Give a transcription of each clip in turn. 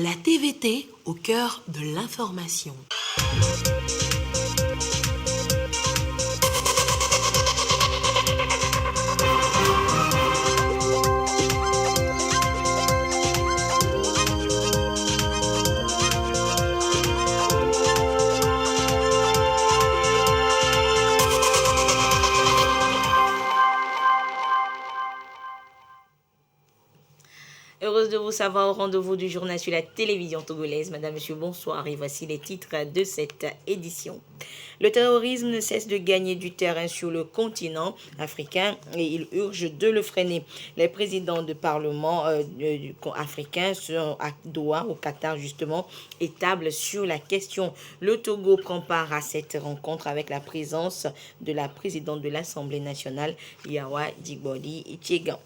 La TVT au cœur de l'information. Heureuse de vous savoir au rendez-vous du journal sur la télévision togolaise. Madame, Monsieur, bonsoir et voici les titres de cette édition. Le terrorisme ne cesse de gagner du terrain sur le continent africain et il urge de le freiner. Les présidents de parlement africains sont à Doha, au Qatar justement, et tablent sur la question. Le Togo prend part à cette rencontre avec la présence de la présidente de l'Assemblée nationale, Yawa Djigbodi Itiegan.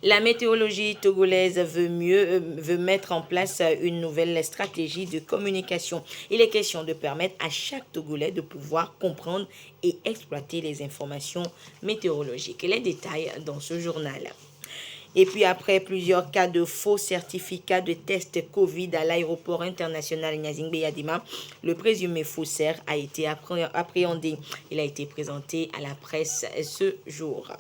La météorologie togolaise veut mettre en place une nouvelle stratégie de communication. Il est question de permettre à chaque Togolais de pouvoir comprendre et exploiter les informations météorologiques. Les détails dans ce journal. Et puis après plusieurs cas de faux certificats de test Covid à l'aéroport international Gnassingbé Yadima, le présumé faussaire a été appréhendé. Il a été présenté à la presse ce jour.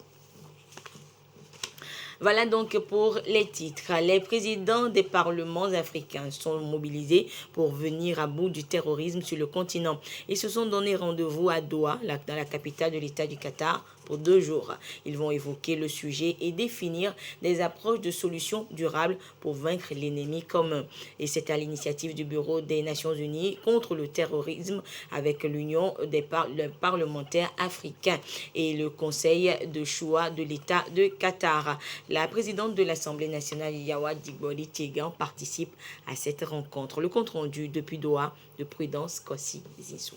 Voilà donc pour les titres. Les présidents des parlements africains sont mobilisés pour venir à bout du terrorisme sur le continent. Ils se sont donné rendez-vous à Doha, dans la capitale de l'État du Qatar, pour 2 jours. Ils vont évoquer le sujet et définir des approches de solutions durables pour vaincre l'ennemi commun. Et c'est à l'initiative du Bureau des Nations Unies contre le terrorisme avec l'Union des parlementaires africains et le Conseil de choix de l'État de Qatar. La présidente de l'Assemblée nationale, Yawa Djigbodi Itiegan, participe à cette rencontre. Le compte-rendu depuis Doha de Prudence Kossi Zissou.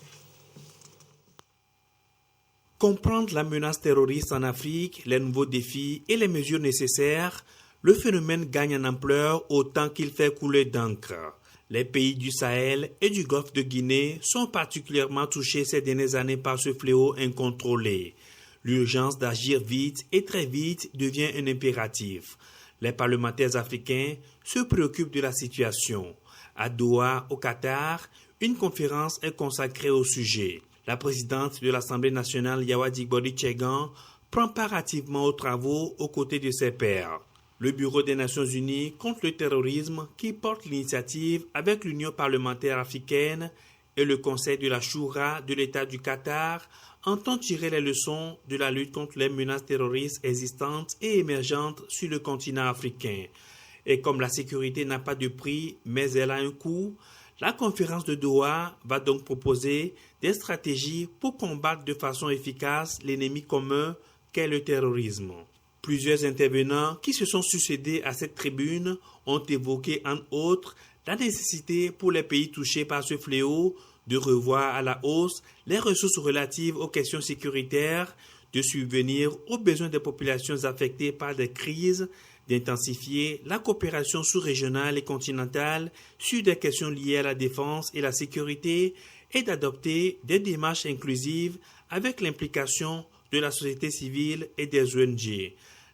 Comprendre la menace terroriste en Afrique, les nouveaux défis et les mesures nécessaires, le phénomène gagne en ampleur autant qu'il fait couler d'encre. Les pays du Sahel et du Golfe de Guinée sont particulièrement touchés ces dernières années par ce fléau incontrôlé. L'urgence d'agir vite et très vite devient un impératif. Les parlementaires africains se préoccupent de la situation. À Doha, au Qatar, une conférence est consacrée au sujet. La présidente de l'Assemblée nationale, Yawa Djigbodi Itiegan, prend part activement aux travaux aux côtés de ses pairs. Le Bureau des Nations Unies contre le terrorisme, qui porte l'initiative avec l'Union parlementaire africaine et le Conseil de la Choura de l'État du Qatar, entend tirer les leçons de la lutte contre les menaces terroristes existantes et émergentes sur le continent africain. Et comme la sécurité n'a pas de prix, mais elle a un coût, la conférence de Doha va donc proposer des stratégies pour combattre de façon efficace l'ennemi commun qu'est le terrorisme. Plusieurs intervenants qui se sont succédés à cette tribune ont évoqué entre autres la nécessité pour les pays touchés par ce fléau de revoir à la hausse les ressources relatives aux questions sécuritaires, de subvenir aux besoins des populations affectées par des crises, d'intensifier la coopération sous-régionale et continentale sur des questions liées à la défense et la sécurité et d'adopter des démarches inclusives avec l'implication de la société civile et des ONG.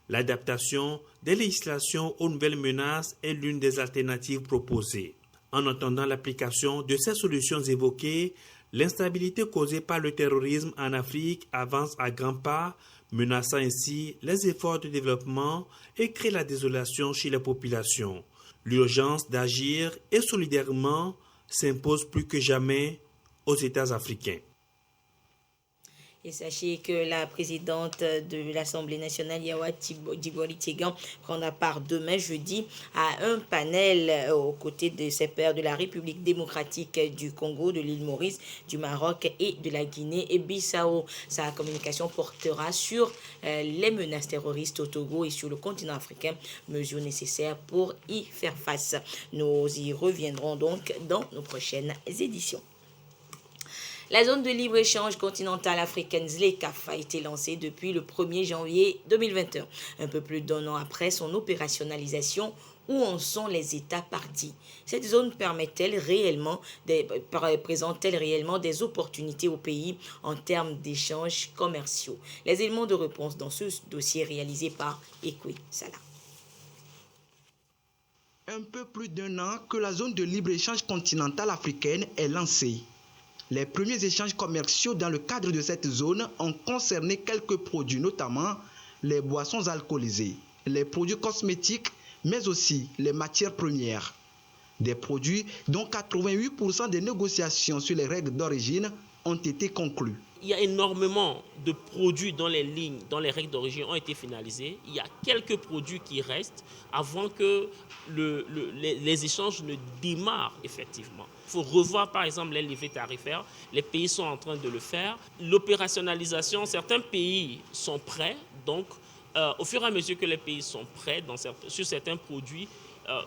L'adaptation des législations aux nouvelles menaces est l'une des alternatives proposées. En attendant l'application de ces solutions évoquées, l'instabilité causée par le terrorisme en Afrique avance à grands pas, menaçant ainsi les efforts de développement et crée la désolation chez les populations. L'urgence d'agir et solidairement s'impose plus que jamais aux États africains. Et sachez que la présidente de l'Assemblée nationale, Yawa Djigbodi Itiegan, prendra part demain, jeudi, à un panel aux côtés de ses pairs de la République démocratique du Congo, de l'île Maurice, du Maroc et de la Guinée et Bissau. Sa communication portera sur les menaces terroristes au Togo et sur le continent africain, mesures nécessaires pour y faire face. Nous y reviendrons donc dans nos prochaines éditions. La zone de libre-échange continentale africaine ZLECAf a été lancée depuis le 1er janvier 2021, un peu plus d'un an après son opérationnalisation. Où en sont les États partis? Cette zone présente-t-elle réellement des opportunités au pays en termes d'échanges commerciaux? Les éléments de réponse dans ce dossier réalisé par Ekwe Salah. un peu plus d'1 an que la zone de libre-échange continentale africaine est lancée. Les premiers échanges commerciaux dans le cadre de cette zone ont concerné quelques produits, notamment les boissons alcoolisées, les produits cosmétiques, mais aussi les matières premières. Des produits dont 88% des négociations sur les règles d'origine ont été conclues. Il y a énormément de produits dont les lignes, dont les règles d'origine ont été finalisées. Il y a quelques produits qui restent avant que les échanges ne démarrent effectivement. Il faut revoir par exemple les levées tarifaires. Les pays sont en train de le faire. L'opérationnalisation, certains pays sont prêts. Donc, au fur et à mesure que les pays sont prêts sur certains produits,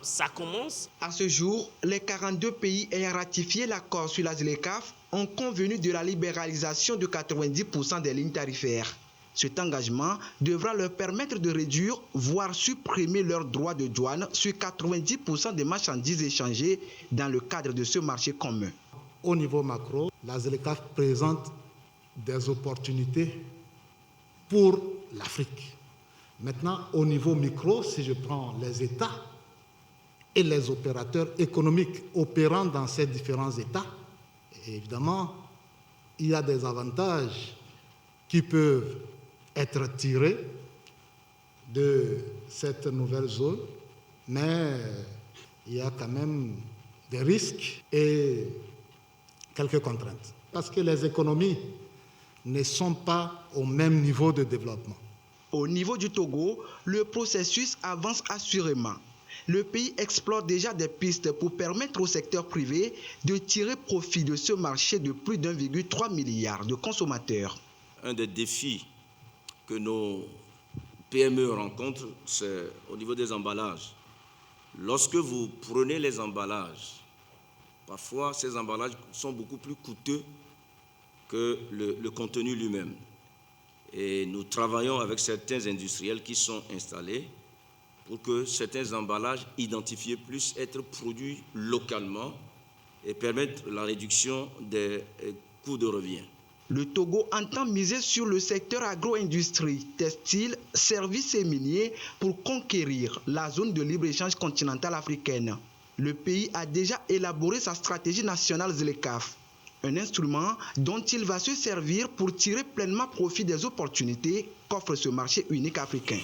ça commence. À ce jour, les 42 pays ayant ratifié l'accord sur la ZLECAf ont convenu de la libéralisation de 90% des lignes tarifaires. Cet engagement devra leur permettre de réduire, voire supprimer leurs droits de douane sur 90% des marchandises échangées dans le cadre de ce marché commun. Au niveau macro, la ZLECAf présente des opportunités pour l'Afrique. Maintenant, au niveau micro, si je prends les États et les opérateurs économiques opérant dans ces différents États, évidemment, il y a des avantages qui peuvent être tirés de cette nouvelle zone, mais il y a quand même des risques et quelques contraintes. Parce que les économies ne sont pas au même niveau de développement. Au niveau du Togo, le processus avance assurément. Le pays explore déjà des pistes pour permettre au secteur privé de tirer profit de ce marché de plus d'1,3 milliard de consommateurs. Un des défis que nos PME rencontrent, c'est au niveau des emballages. Lorsque vous prenez les emballages, parfois ces emballages sont beaucoup plus coûteux que le contenu lui-même. Et nous travaillons avec certains industriels qui sont installés pour que certains emballages identifiés puissent être produits localement et permettre la réduction des coûts de revient. Le Togo entend miser sur le secteur agro-industrie, textile, services et miniers pour conquérir la zone de libre-échange continentale africaine. Le pays a déjà élaboré sa stratégie nationale ZLECAf, un instrument dont il va se servir pour tirer pleinement profit des opportunités qu'offre ce marché unique africain.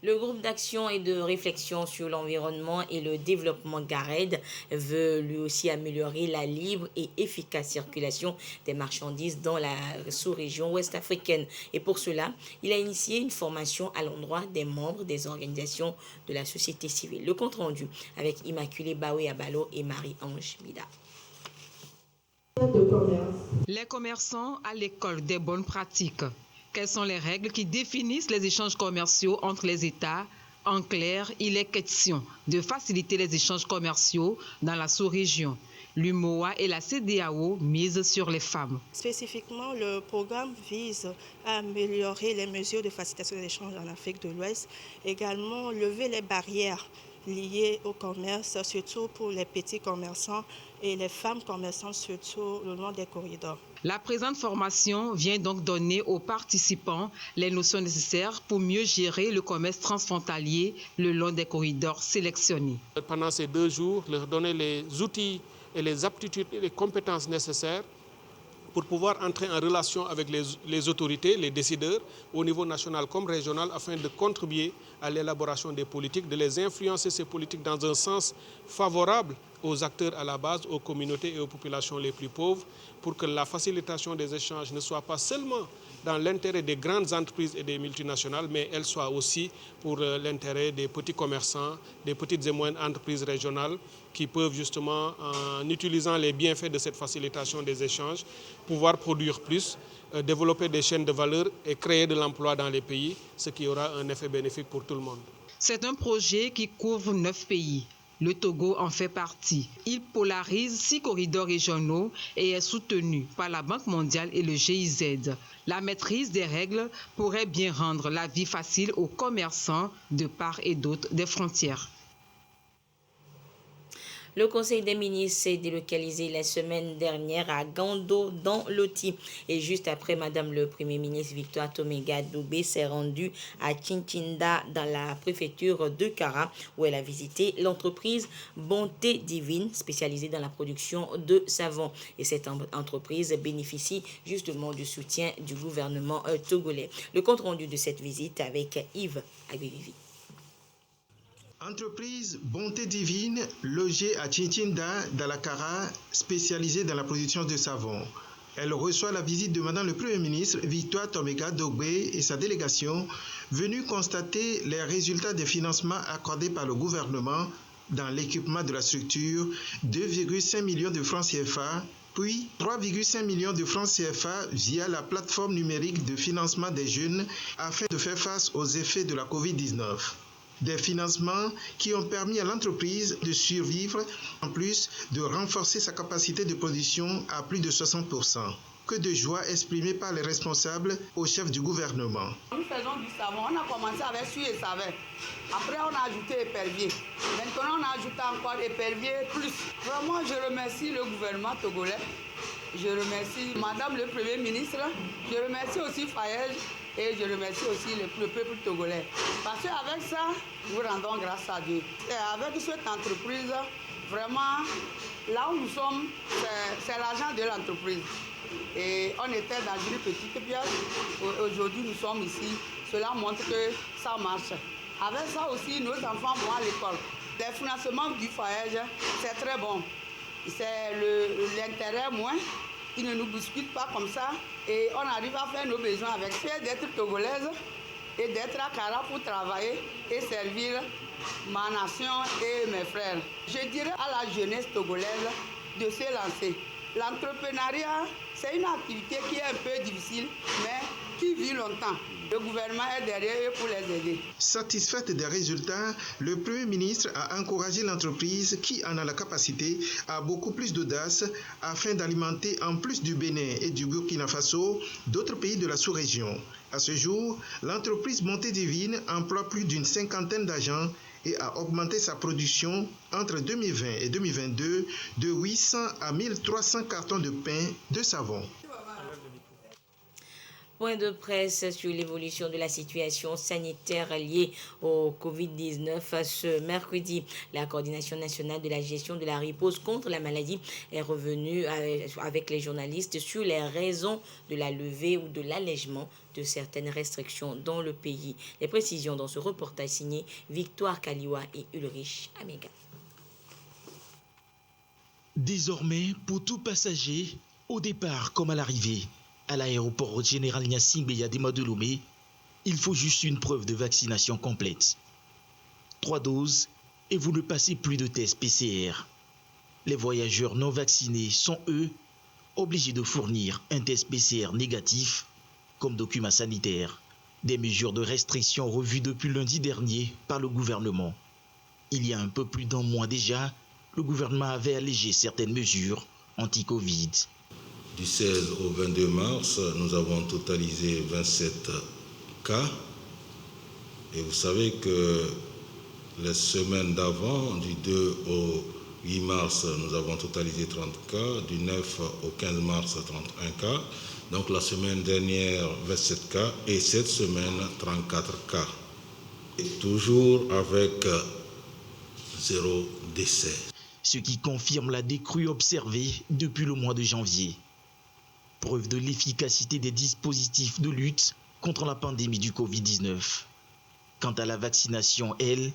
Le groupe d'action et de réflexion sur l'environnement et le développement GARED veut lui aussi améliorer la libre et efficace circulation des marchandises dans la sous-région ouest africaine. Et pour cela, il a initié une formation à l'endroit des membres des organisations de la société civile. Le compte rendu avec Immaculée Baoué Abalo et Marie-Ange Mida. Les commerçants à l'école des bonnes pratiques. Quelles sont les règles qui définissent les échanges commerciaux entre les États? En clair, il est question de faciliter les échanges commerciaux dans la sous-région. L'UMOA et la CEDEAO misent sur les femmes. Spécifiquement, le programme vise à améliorer les mesures de facilitation des échanges en Afrique de l'Ouest, également lever les barrières liées au commerce, surtout pour les petits commerçants et les femmes commerçantes, surtout le long des corridors. La présente formation vient donc donner aux participants les notions nécessaires pour mieux gérer le commerce transfrontalier le long des corridors sélectionnés. Pendant ces 2 jours, leur donner les outils et les aptitudes et les compétences nécessaires pour pouvoir entrer en relation avec les autorités, les décideurs, au niveau national comme régional, afin de contribuer à l'élaboration des politiques, de les influencer ces politiques dans un sens favorable aux acteurs à la base, aux communautés et aux populations les plus pauvres, pour que la facilitation des échanges ne soit pas seulement dans l'intérêt des grandes entreprises et des multinationales, mais elle soit aussi pour l'intérêt des petits commerçants, des petites et moyennes entreprises régionales qui peuvent justement, en utilisant les bienfaits de cette facilitation des échanges, pouvoir produire plus, développer des chaînes de valeur et créer de l'emploi dans les pays, ce qui aura un effet bénéfique pour tout le monde. C'est un projet qui couvre 9 pays. Le Togo en fait partie. Il polarise 6 corridors régionaux et est soutenu par la Banque mondiale et le GIZ. La maîtrise des règles pourrait bien rendre la vie facile aux commerçants de part et d'autre des frontières. Le Conseil des ministres s'est délocalisé la semaine dernière à Gando, dans l'Oti. Et juste après, Madame le Premier ministre Victoire Toméga-Doubé s'est rendue à Chinchinda, dans la préfecture de Kara, où elle a visité l'entreprise Bonté Divine, spécialisée dans la production de savon. Et cette entreprise bénéficie justement du soutien du gouvernement togolais. Le compte-rendu de cette visite avec Yves Agbevivi. Entreprise Bonté Divine, logée à Chinchinda, dans la Kara, spécialisée dans la production de savon. Elle reçoit la visite de Madame le Premier ministre Victoire Toméga-Doubé et sa délégation, venue constater les résultats des financements accordés par le gouvernement dans l'équipement de la structure, 2,5 millions de francs CFA, puis 3,5 millions de francs CFA via la plateforme numérique de financement des jeunes afin de faire face aux effets de la Covid-19. Des financements qui ont permis à l'entreprise de survivre, en plus de renforcer sa capacité de production à plus de 60%. Que de joie exprimée par les responsables au chef du gouvernement. Nous faisons du savon, on a commencé avec suie et savon. Après on a ajouté épervier. Maintenant on a ajouté encore épervier plus. Vraiment je remercie le gouvernement togolais. Je remercie Madame le Premier ministre. Je remercie aussi Fayez. Et je remercie aussi le peuple togolais. Parce qu'avec ça, nous rendons grâce à Dieu. Et avec cette entreprise, vraiment, là où nous sommes, c'est l'argent de l'entreprise. Et on était dans une petite pièce. Aujourd'hui, nous sommes ici. Cela montre que ça marche. Avec ça aussi, nos enfants vont à l'école. Les financements du foyer, c'est très bon. C'est l'intérêt moins. Ils ne nous bousculent pas comme ça et on arrive à faire nos besoins avec fier d'être togolaise et d'être à Kara pour travailler et servir ma nation et mes frères. Je dirais à la jeunesse togolaise de se lancer. L'entrepreneuriat, c'est une activité qui est un peu difficile, mais qui vit longtemps. Le gouvernement est derrière eux pour les aider. Satisfaite des résultats, le Premier ministre a encouragé l'entreprise qui en a la capacité à beaucoup plus d'audace afin d'alimenter en plus du Bénin et du Burkina Faso d'autres pays de la sous-région. À ce jour, l'entreprise Bonté Divine emploie plus d'une cinquantaine d'agents et a augmenté sa production entre 2020 et 2022 de 800 à 1300 cartons de pain de savon. Point de presse sur l'évolution de la situation sanitaire liée au Covid-19 ce mercredi. La coordination nationale de la gestion de la riposte contre la maladie est revenue avec les journalistes sur les raisons de la levée ou de l'allègement de certaines restrictions dans le pays. Les précisions dans ce reportage signé Victoire Kaliwa et Ulrich Amega. Désormais, pour tout passager, au départ comme à l'arrivée, à l'aéroport général Gnassingbé Béyadema de Lomé, il faut juste une preuve de vaccination complète. 3 doses et vous ne passez plus de test PCR. Les voyageurs non vaccinés sont, eux, obligés de fournir un test PCR négatif comme document sanitaire. Des mesures de restriction revues depuis lundi dernier par le gouvernement. Il y a un peu plus d'un mois déjà, le gouvernement avait allégé certaines mesures anti-Covid. Du 16 au 22 mars, nous avons totalisé 27 cas. Et vous savez que les semaines d'avant, du 2 au 8 mars, nous avons totalisé 30 cas. Du 9 au 15 mars, 31 cas. Donc la semaine dernière, 27 cas. Et cette semaine, 34 cas. Et toujours avec 0 décès. Ce qui confirme la décrue observée depuis le mois de janvier. Preuve de l'efficacité des dispositifs de lutte contre la pandémie du Covid-19. Quant à la vaccination, elle...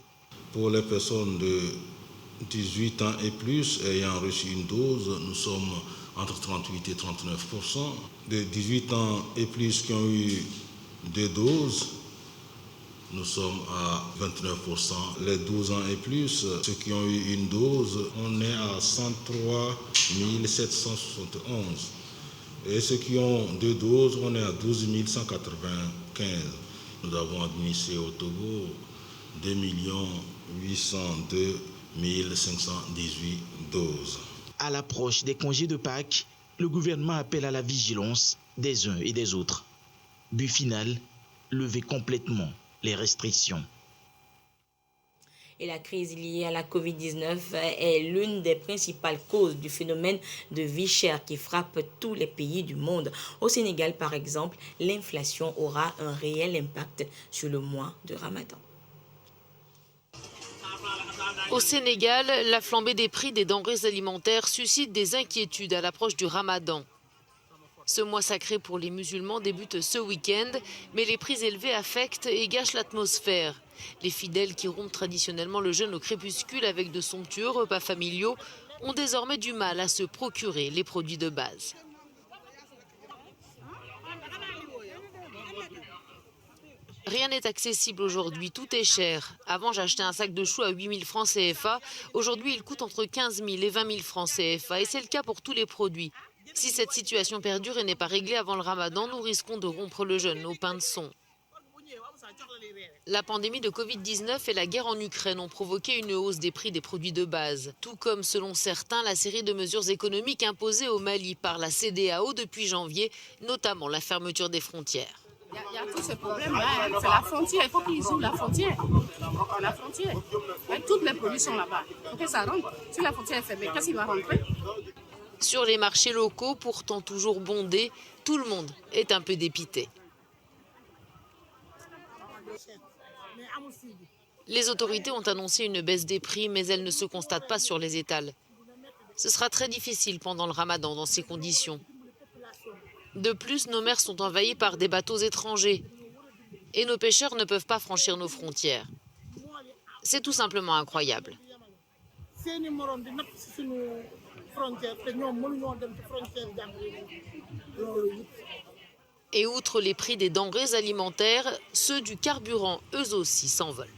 Pour les personnes de 18 ans et plus ayant reçu une dose, nous sommes entre 38 et 39%. De 18 ans et plus qui ont eu 2 doses, nous sommes à 29%. Les 12 ans et plus, ceux qui ont eu une dose, on est à 103 771. Et ceux qui ont 2 doses, on est à 12 195. Nous avons administré au Togo 2 802 518 doses. À l'approche des congés de Pâques, le gouvernement appelle à la vigilance des uns et des autres. But final, lever complètement les restrictions. Et la crise liée à la Covid-19 est l'une des principales causes du phénomène de vie chère qui frappe tous les pays du monde. Au Sénégal, par exemple, l'inflation aura un réel impact sur le mois de Ramadan. Au Sénégal, la flambée des prix des denrées alimentaires suscite des inquiétudes à l'approche du Ramadan. Ce mois sacré pour les musulmans débute ce week-end, mais les prix élevés affectent et gâchent l'atmosphère. Les fidèles qui rompent traditionnellement le jeûne au crépuscule avec de somptueux repas familiaux ont désormais du mal à se procurer les produits de base. Rien n'est accessible aujourd'hui, tout est cher. Avant, j'achetais un sac de choux à 8 000 francs CFA. Aujourd'hui, il coûte entre 15 000 et 20 000 francs CFA. Et c'est le cas pour tous les produits. Si cette situation perdure et n'est pas réglée avant le Ramadan, nous risquons de rompre le jeûne au pain de son. La pandémie de Covid-19 et la guerre en Ukraine ont provoqué une hausse des prix des produits de base. Tout comme, selon certains, la série de mesures économiques imposées au Mali par la CEDEAO depuis janvier, notamment la fermeture des frontières. Il y a tous ces problèmes-là, c'est la frontière, il faut qu'ils ouvrent la frontière. La frontière, toutes les produits sont là-bas, il faut que ça rentre. Si la frontière est fermée, qu'est-ce qui va rentrer? Sur les marchés locaux, pourtant toujours bondés, tout le monde est un peu dépité. Les autorités ont annoncé une baisse des prix, mais elle ne se constate pas sur les étals. Ce sera très difficile pendant le Ramadan dans ces conditions. De plus, nos mers sont envahies par des bateaux étrangers et nos pêcheurs ne peuvent pas franchir nos frontières. C'est tout simplement incroyable. Et outre les prix des denrées alimentaires, ceux du carburant, eux aussi, s'envolent.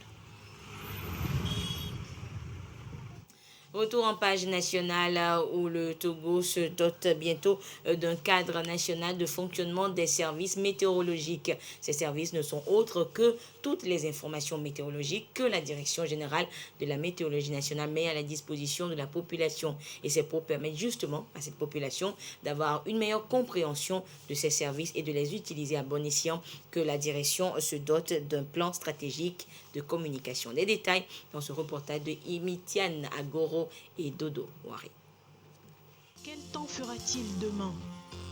Retour en page nationale où le Togo se dote bientôt d'un cadre national de fonctionnement des services météorologiques. Ces services ne sont autres que toutes les informations météorologiques que la Direction générale de la météorologie nationale met à la disposition de la population. Et c'est pour permettre justement à cette population d'avoir une meilleure compréhension de ces services et de les utiliser à bon escient que la direction se dote d'un plan stratégique de communication. Les détails dans ce reportage de Imitian Agoro et Dodo Wari. Quel temps fera-t-il demain?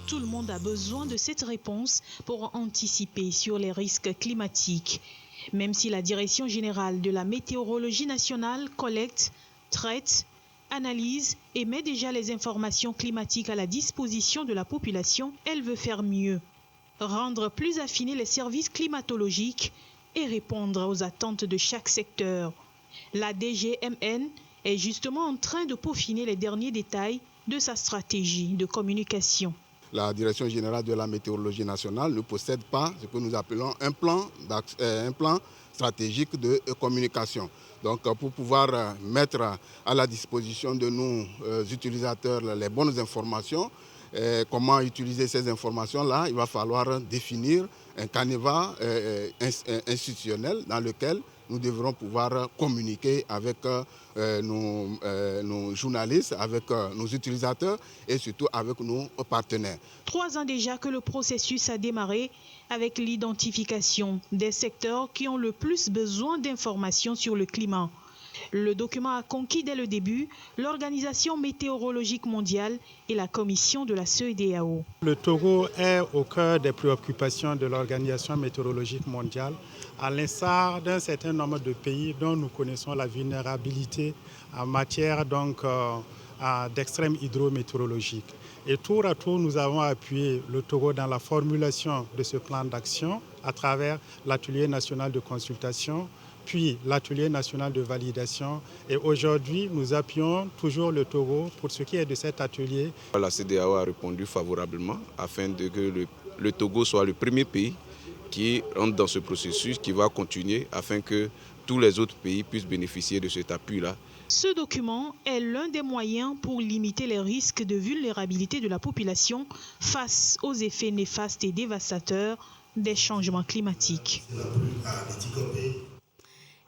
Tout le monde a besoin de cette réponse pour anticiper sur les risques climatiques. Même si la Direction générale de la météorologie nationale collecte, traite, analyse et met déjà les informations climatiques à la disposition de la population, elle veut faire mieux. Rendre plus affinés les services climatologiques et répondre aux attentes de chaque secteur. La DGMN est justement en train de peaufiner les derniers détails de sa stratégie de communication. La Direction générale de la météorologie nationale ne possède pas ce que nous appelons un plan stratégique de communication. Donc pour pouvoir mettre à la disposition de nos utilisateurs les bonnes informations, comment utiliser ces informations-là, il va falloir définir un canevas institutionnel dans lequel nous devrons pouvoir communiquer avec nos journalistes, avec nos utilisateurs et surtout avec nos partenaires. 3 ans déjà que le processus a démarré avec l'identification des secteurs qui ont le plus besoin d'informations sur le climat. Le document a conquis dès le début l'Organisation météorologique mondiale et la commission de la CEDEAO. Le Togo est au cœur des préoccupations de l'Organisation météorologique mondiale, à l'instar d'un certain nombre de pays dont nous connaissons la vulnérabilité en matière d'extrême hydrométéorologique. Et tour à tour, nous avons appuyé le Togo dans la formulation de ce plan d'action à travers l'atelier national de consultation, puis l'atelier national de validation. Et aujourd'hui, nous appuyons toujours le Togo pour ce qui est de cet atelier. La CEDEAO a répondu favorablement afin que le Togo soit le premier pays qui rentre dans ce processus, qui va continuer afin que tous les autres pays puissent bénéficier de cet appui-là. Ce document est l'un des moyens pour limiter les risques de vulnérabilité de la population face aux effets néfastes et dévastateurs des changements climatiques.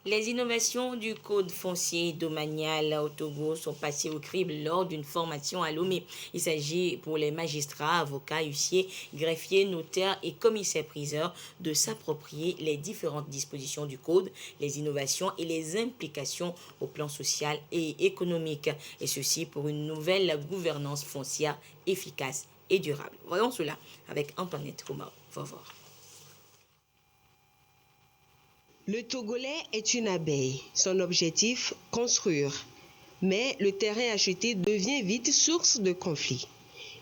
Les innovations du code foncier domanial au Togo sont passées au crible lors d'une formation à Lomé. Il s'agit pour les magistrats, avocats, huissiers, greffiers, notaires et commissaires-priseurs de s'approprier les différentes dispositions du code, les innovations et les implications au plan social et économique. Et ceci pour une nouvelle gouvernance foncière efficace et durable. Voyons cela avec Antoinette Omar. Faut voir. Le Togolais est une abeille. Son objectif, construire. Mais le terrain acheté devient vite source de conflits.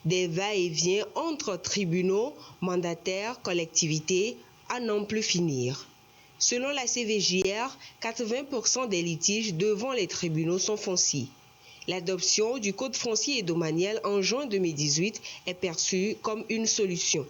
Des va-et-vient entre tribunaux, mandataires, collectivités, à n'en plus finir. Selon la CVJR, 80% des litiges devant les tribunaux sont fonciers. L'adoption du Code foncier et domanial en juin 2018 est perçue comme une solution.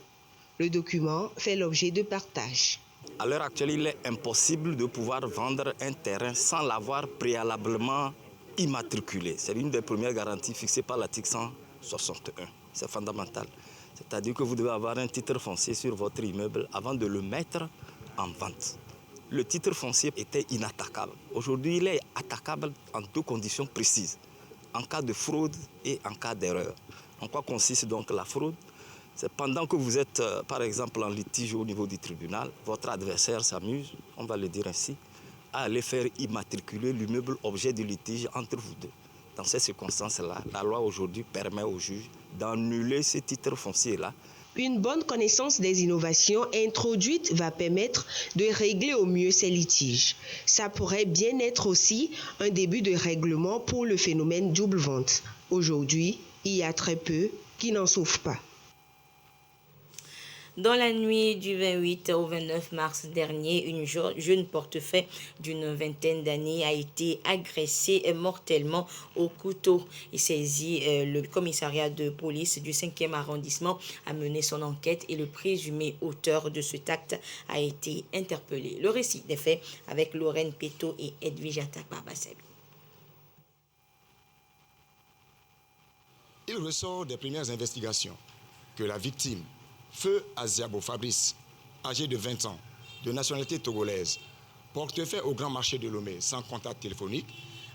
Le document fait l'objet de partage. À l'heure actuelle, il est impossible de pouvoir vendre un terrain sans l'avoir préalablement immatriculé. C'est l'une des premières garanties fixées par l'article 161. C'est fondamental. C'est-à-dire que vous devez avoir un titre foncier sur votre immeuble avant de le mettre en vente. Le titre foncier était inattaquable. Aujourd'hui, il est attaquable en deux conditions précises. En cas de fraude et en cas d'erreur. En quoi consiste donc la fraude? C'est pendant que vous êtes, par exemple, en litige au niveau du tribunal, votre adversaire s'amuse, on va le dire ainsi, à aller faire immatriculer l'immeuble objet du litige entre vous deux. Dans ces circonstances-là, la loi aujourd'hui permet au juge d'annuler ces titres fonciers-là. Une bonne connaissance des innovations introduites va permettre de régler au mieux ces litiges. Ça pourrait bien être aussi un début de règlement pour le phénomène double vente. Aujourd'hui, il y a très peu qui n'en souffrent pas. Dans la nuit du 28 au 29 mars dernier, une jeune portefaix d'une vingtaine d'années a été agressée mortellement au couteau. Il saisit le commissariat de police du 5e arrondissement a mené son enquête et le présumé auteur de cet acte a été interpellé. Le récit des faits avec Lorraine Peto et Edwige Atakbarbaseb. Il ressort des premières investigations que la victime, Feu Aziabo Fabrice, âgé de 20 ans, de nationalité togolaise, portefaix au grand marché de Lomé sans contact téléphonique,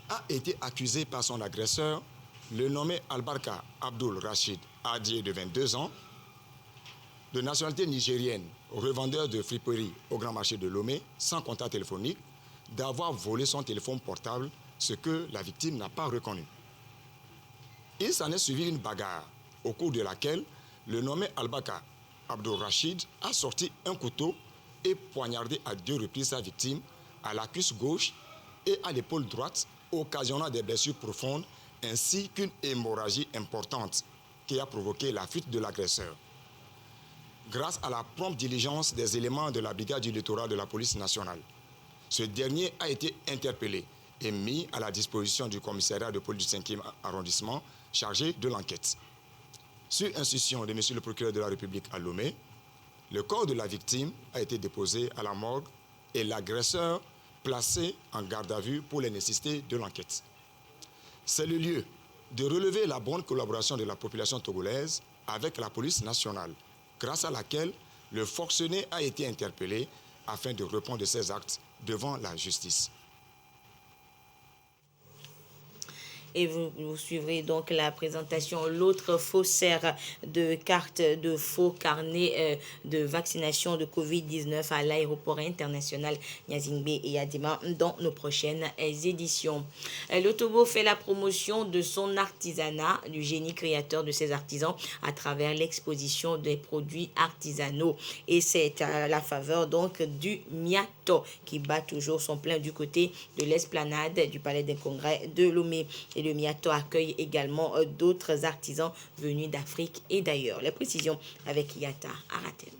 a été accusé par son agresseur, le nommé Albarka Abdul Rachid, âgé de 22 ans, de nationalité nigérienne, revendeur de friperie au grand marché de Lomé sans contact téléphonique, d'avoir volé son téléphone portable, ce que la victime n'a pas reconnu. Il s'en est suivi une bagarre, au cours de laquelle le nommé Albarka Abdul Rachid a sorti un couteau et poignardé à 2 reprises sa victime à la cuisse gauche et à l'épaule droite, occasionnant des blessures profondes ainsi qu'une hémorragie importante qui a provoqué la fuite de l'agresseur. Grâce à la prompte diligence des éléments de la brigade du littoral de la police nationale, ce dernier a été interpellé et mis à la disposition du commissariat de police du 5e arrondissement chargé de l'enquête. Sur instruction de M. le procureur de la République à Lomé, le corps de la victime a été déposé à la morgue et l'agresseur placé en garde à vue pour les nécessités de l'enquête. C'est le lieu de relever la bonne collaboration de la population togolaise avec la police nationale, grâce à laquelle le forcené a été interpellé afin de répondre de ses actes devant la justice. Et vous suivrez donc la présentation. L'autre faussaire de cartes de faux carnets de vaccination de Covid-19 à l'aéroport international Nyazingbe et Adima dans nos prochaines éditions. Le Togo fait la promotion de son artisanat, du génie créateur de ses artisans à travers l'exposition des produits artisanaux. Et c'est à la faveur donc du Miato qui bat toujours son plein du côté de l'esplanade du Palais des Congrès de Lomé. Et le Miato accueille également d'autres artisans venus d'Afrique et d'ailleurs. Les précisions avec Yata Aratem.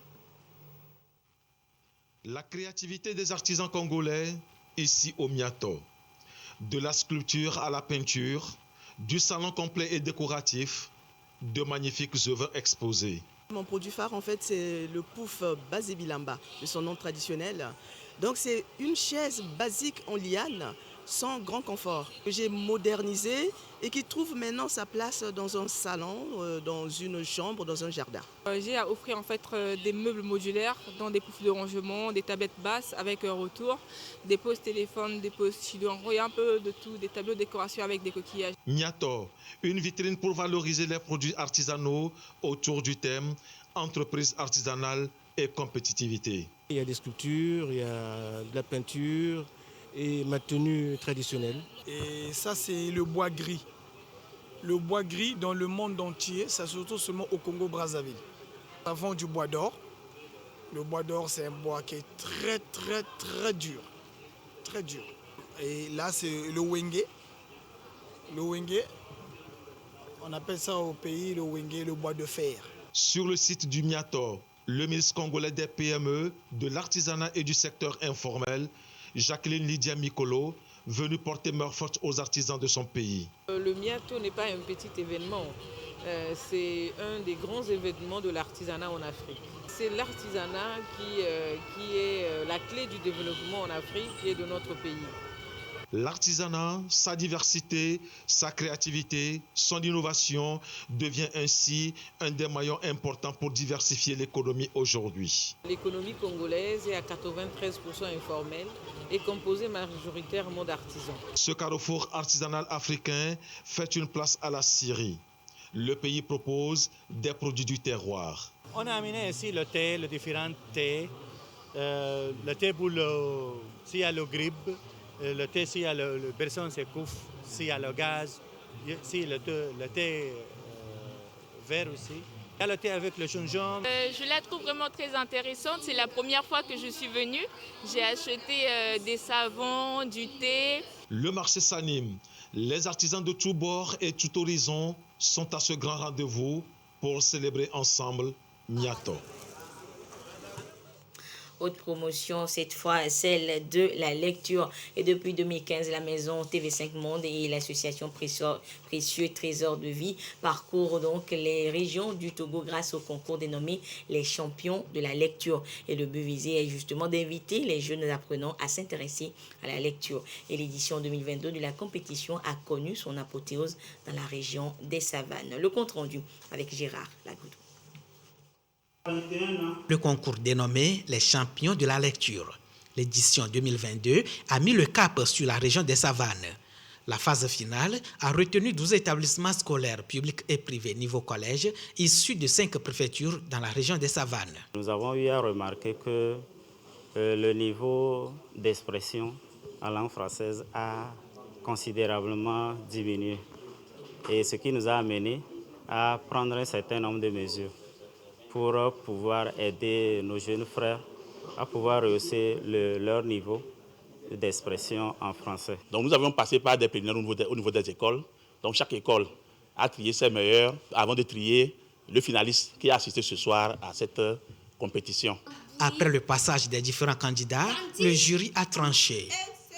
La créativité des artisans congolais ici au Miato. De la sculpture à la peinture, du salon complet et décoratif, de magnifiques œuvres exposées. Mon produit phare, en fait, c'est le pouf Bazé Bilamba, de son nom traditionnel. Donc, c'est une chaise basique en liane sans grand confort, que j'ai modernisé et qui trouve maintenant sa place dans un salon, dans une chambre, dans un jardin. J'ai à offrir en fait des meubles modulaires, dans des poufs de rangement, des tablettes basses avec un retour, des pauses téléphones, des pauses stylos, il y a un peu de tout, des tableaux de décoration avec des coquillages. Miato, une vitrine pour valoriser les produits artisanaux autour du thème entreprise artisanale et compétitivité. Il y a des sculptures, il y a de la peinture et ma tenue traditionnelle. Et ça, c'est le bois gris. Le bois gris dans le monde entier, ça se retrouve seulement au Congo-Brazzaville. Avant du bois d'or. Le bois d'or, c'est un bois qui est très, très, très dur. Très dur. Et là, c'est le wenge. Le wenge, on appelle ça au pays le wenge, le bois de fer. Sur le site du Miato, le ministre congolais des PME, de l'artisanat et du secteur informel, Jacqueline Lydia Mikolo, venue porter main forte aux artisans de son pays. Le Miato n'est pas un petit événement, c'est un des grands événements de l'artisanat en Afrique. C'est l'artisanat qui est la clé du développement en Afrique et de notre pays. L'artisanat, sa diversité, sa créativité, son innovation devient ainsi un des maillons importants pour diversifier l'économie aujourd'hui. L'économie congolaise est à 93% informelle et composée majoritairement d'artisans. Ce carrefour artisanal africain fait une place à la Syrie. Le pays propose des produits du terroir. On a amené ici le thé, les différents thés, le thé pour s'il y a le grippe. Le thé, s'il y a le personne s'écouffe, s'il y a le gaz, s'il y a le thé vert aussi. Il y a le thé avec le gingembre. Je la trouve vraiment très intéressante. C'est la première fois que je suis venue. J'ai acheté des savons, du thé. Le marché s'anime. Les artisans de tous bords et tout horizon sont à ce grand rendez-vous pour célébrer ensemble Miato. Autre promotion, cette fois celle de la lecture. Et depuis 2015, la maison TV5 Monde et l'association Précieux Trésor de Vie parcourent donc les régions du Togo grâce au concours dénommé les champions de la lecture. Et le but visé est justement d'inviter les jeunes apprenants à s'intéresser à la lecture. Et l'édition 2022 de la compétition a connu son apothéose dans la région des Savanes. Le compte rendu avec Gérard Lagoudou. Le concours dénommé les champions de la lecture. L'édition 2022 a mis le cap sur la région des Savanes. La phase finale a retenu 12 établissements scolaires publics et privés niveau collège issus de 5 préfectures dans la région des Savanes. Nous avons eu à remarquer que le niveau d'expression en langue française a considérablement diminué. Et ce qui nous a amené à prendre un certain nombre de mesures pour pouvoir aider nos jeunes frères à pouvoir rehausser leur niveau d'expression en français. Donc nous avions passé par des plénières au niveau des écoles. Donc chaque école a trié ses meilleurs avant de trier le finaliste qui a assisté ce soir à cette compétition. Après le passage des différents candidats, le jury a tranché.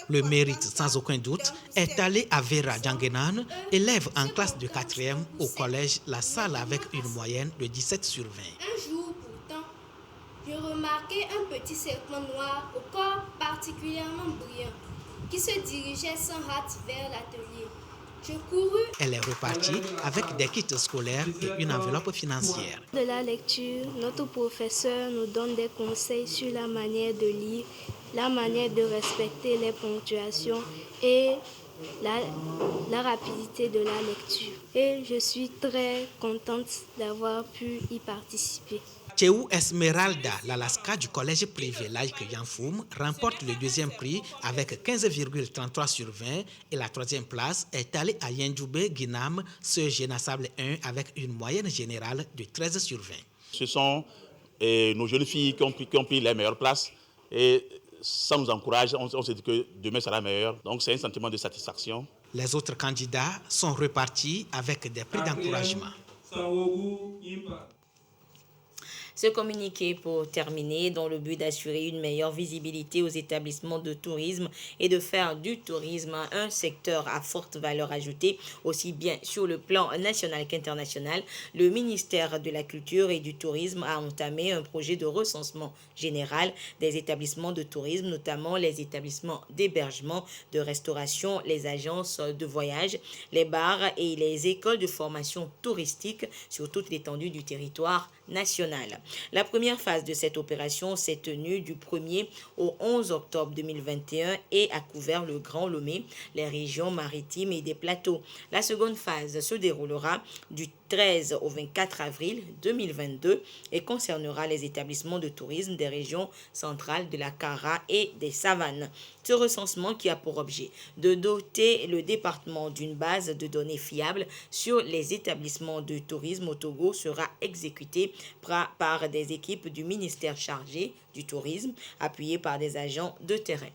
Le mérite, sans aucun doute, est allé à Vera Djangenan, élève en classe de 4e au collège La Salle avec une moyenne de 17 sur 20. Un jour, pourtant, je remarquai un petit serpent noir au corps particulièrement brillant qui se dirigeait sans hâte vers l'atelier. Je courus. Elle est repartie avec des kits scolaires et une enveloppe financière. De la lecture, notre professeur nous donne des conseils sur la manière de lire, la manière de respecter les ponctuations et la rapidité de la lecture. Et je suis très contente d'avoir pu y participer. Tchéou Esmeralda, l'Alaska du collège privé laïque Yanfoum, remporte le 2e prix avec 15,33 sur 20 et la 3e place est allée à Yendjoubé Guinam, ce Génasable 1 avec une moyenne générale de 13 sur 20. Ce sont nos jeunes filles qui ont pris les meilleures places et ça nous encourage, on se dit que demain sera meilleur, donc c'est un sentiment de satisfaction. Les autres candidats sont repartis avec des prix d'encouragement. Ce communiqué pour terminer dans le but d'assurer une meilleure visibilité aux établissements de tourisme et de faire du tourisme un secteur à forte valeur ajoutée, aussi bien sur le plan national qu'international. Le ministère de la Culture et du Tourisme a entamé un projet de recensement général des établissements de tourisme, notamment les établissements d'hébergement, de restauration, les agences de voyage, les bars et les écoles de formation touristique sur toute l'étendue du territoire national. La première phase de cette opération s'est tenue du 1er au 11 octobre 2021 et a couvert le Grand Lomé, les régions maritimes et des plateaux. La seconde phase se déroulera du 13 au 24 avril 2022 et concernera les établissements de tourisme des régions centrales de la Kara et des Savanes. Ce recensement, qui a pour objet de doter le département d'une base de données fiable sur les établissements de tourisme au Togo, sera exécuté par des équipes du ministère chargé du tourisme, appuyées par des agents de terrain.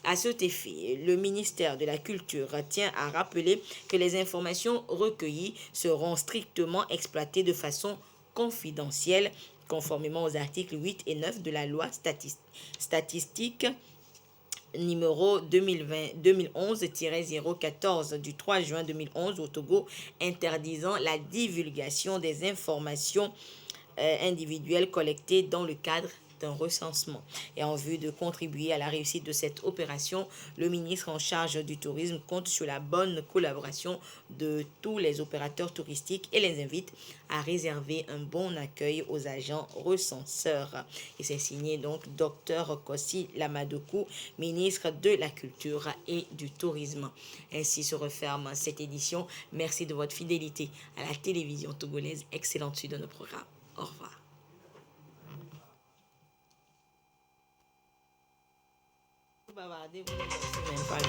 À cet effet, le ministère de la Culture tient à rappeler que les informations recueillies seront strictement exploitées de façon confidentielle, conformément aux articles 8 et 9 de la loi statistique numéro 2011-014 du 3 juin 2011 au Togo, interdisant la divulgation des informations individuelles collectées dans le cadre d'un recensement. Et en vue de contribuer à la réussite de cette opération, le ministre en charge du tourisme compte sur la bonne collaboration de tous les opérateurs touristiques et les invite à réserver un bon accueil aux agents recenseurs. Et c'est signé donc Dr Kossi Lamadokou, ministre de la Culture et du Tourisme. Ainsi se referme cette édition. Merci de votre fidélité à la télévision togolaise. Excellente suite de nos programmes. Au revoir. Bavarder, vous ne laissez même pas le...